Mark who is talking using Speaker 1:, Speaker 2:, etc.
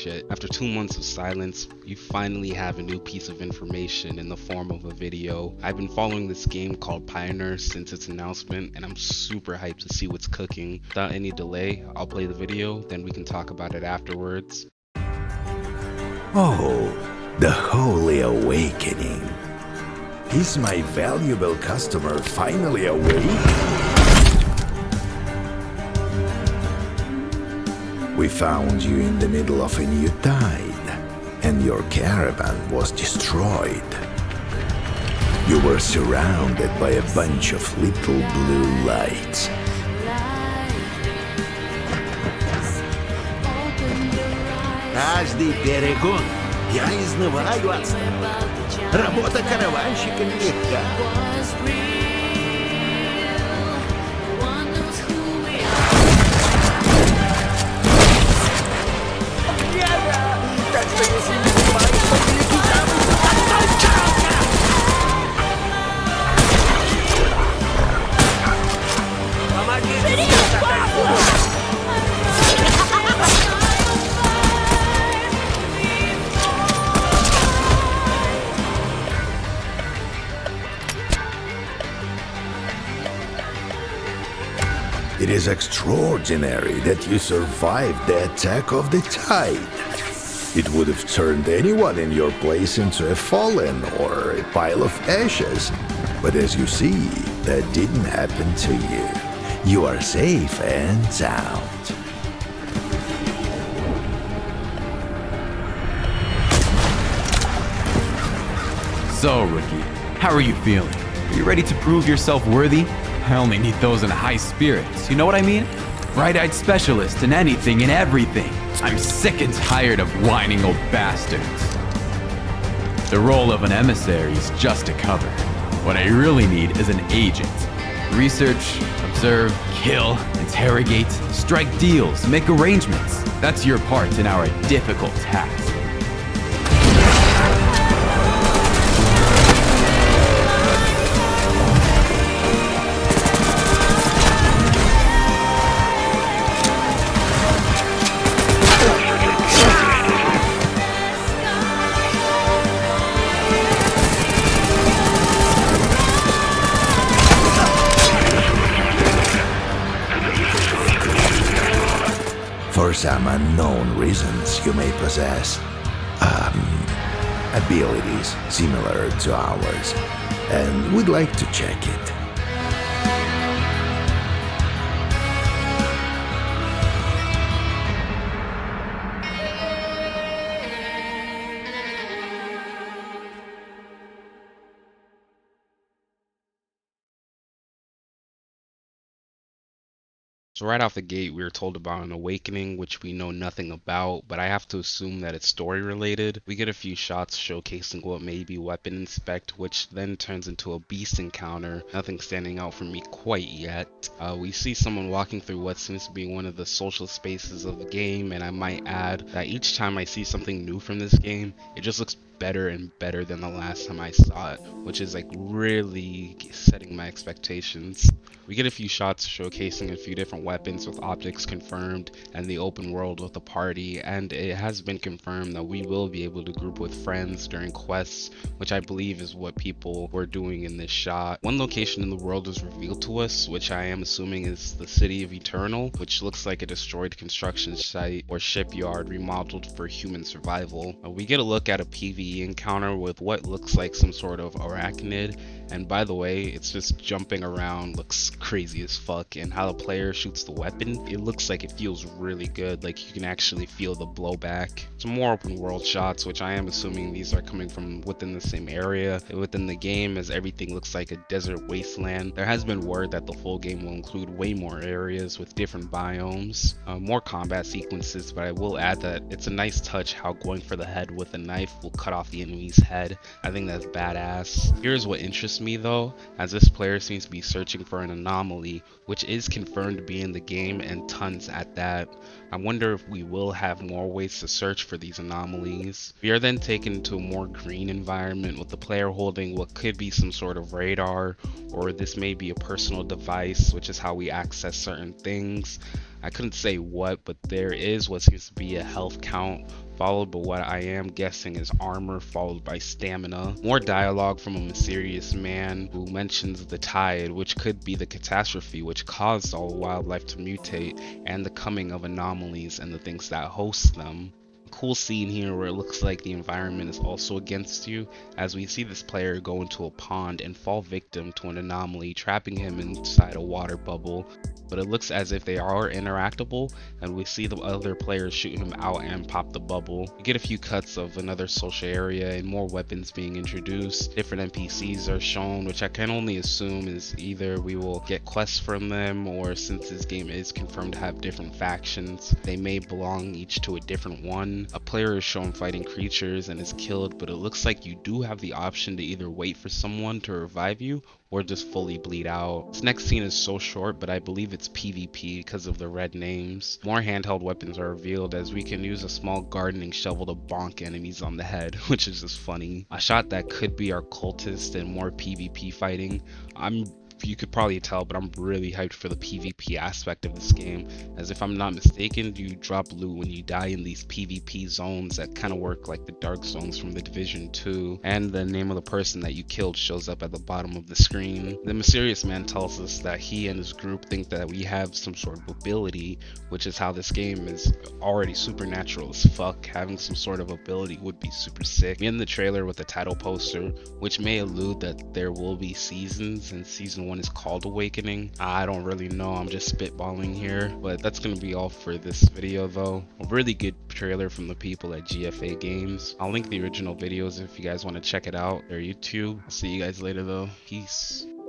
Speaker 1: shit. After 2 months of silence, you finally have a new piece of information in the form of a video. I've been following this game called PIONER since its announcement, and I'm super hyped to see what's cooking. Without any delay, I'll play the video, then we can talk about it afterwards.
Speaker 2: Oh, the Holy Awakening. Is my valuable customer finally awake? We found you in the middle of a new tide, and your caravan was destroyed. You were surrounded by a bunch of little blue lights.
Speaker 3: Каждый перегон я изнываю от страха. Работа караванщика нелегка. Так что если не понимаешь, то ты туда помогите мне отойти.
Speaker 2: It is extraordinary that you survived the attack of the tide. It would have turned anyone in your place into a fallen or a pile of ashes. But as you see, that didn't happen to you. You are safe and sound.
Speaker 4: So, rookie, how are you feeling? Are you ready to prove yourself worthy? I only need those in high spirits, you know what I mean? Bright-eyed specialist in anything and everything. I'm sick and tired of whining old bastards. The role of an emissary is just a cover. What I really need is an agent. Research, observe, kill, interrogate, strike deals, make arrangements. That's your part in our difficult task.
Speaker 2: For some unknown reasons, you may possess abilities similar to ours, and we'd like to check it.
Speaker 1: So right off the gate, we were told about an awakening, which we know nothing about, but I have to assume that it's story related. We get a few shots showcasing what may be weapon inspect, which then turns into a beast encounter, nothing standing out for me quite yet. We see someone walking through what seems to be one of the social spaces of the game, and I might add that each time I see something new from this game, it just looks better and better than the last time I saw it, which is like really setting my expectations. We get a few shots showcasing a few different weapons with optics confirmed and the open world with the party, and it has been confirmed that we will be able to group with friends during quests, which I believe is what people were doing in this shot. One location in the world is revealed to us, which I am assuming is the City of Eternal, which looks like a destroyed construction site or shipyard remodeled for human survival. We get a look at a PvE encounter with what looks like some sort of arachnid, and by the way, it's just jumping around, looks crazy as fuck, and how the player shoots the weapon, it looks like it feels really good, like you can actually feel the blowback. Some more open world shots, which I am assuming these are coming from within the same area within the game, as everything looks like a desert wasteland. There has been word that the full game will include way more areas with different biomes, more combat sequences, but I will add that it's a nice touch how going for the head with a knife will cut off the enemy's head. I think that's badass. Here's what interests me though, as this player seems to be searching for an anomaly, which is confirmed to be in the game, and tons at that. I wonder if we will have more ways to search for these anomalies. We are then taken to a more green environment with the player holding what could be some sort of radar, or this may be a personal device, which is how we access certain things. I couldn't say what, but there is what seems to be a health count, followed by what I am guessing is armor, followed by stamina. More dialogue from a mysterious man who mentions the tide, which could be the catastrophe which caused all wildlife to mutate, and the coming of anomalies and the things that host them. Cool scene here where it looks like the environment is also against you, as we see this player go into a pond and fall victim to an anomaly, trapping him inside a water bubble. But it looks as if they are interactable, and we see the other players shoot him out and pop the bubble. We get a few cuts of another social area and more weapons being introduced. Different NPCs are shown, which I can only assume is either we will get quests from them, or since this game is confirmed to have different factions, they may belong each to a different one. A player is shown fighting creatures and is killed, but it looks like you do have the option to either wait for someone to revive you or just fully bleed out. This next scene is so short, but I believe it's PvP because of the red names. More handheld weapons are revealed, as we can use a small gardening shovel to bonk enemies on the head, which is just funny. A shot that could be our cultist and more PvP fighting. You could probably tell, but I'm really hyped for the PvP aspect of this game, as if I'm not mistaken, you drop loot when you die in these PvP zones that kind of work like the dark zones from the Division 2, and the name of the person that you killed shows up at the bottom of the screen. The mysterious man tells us that he and his group think that we have some sort of ability, which is how this game is already supernatural as fuck. Having some sort of ability would be super sick. We end the trailer with the title poster, which may allude that there will be seasons, and season 1 is called Awakening. I don't really know, I'm just spitballing here, but that's gonna be all for this video though. A really good trailer from the people at GFA Games. I'll link the original videos if you guys want to check it out, their YouTube. I'll see you guys later though. Peace.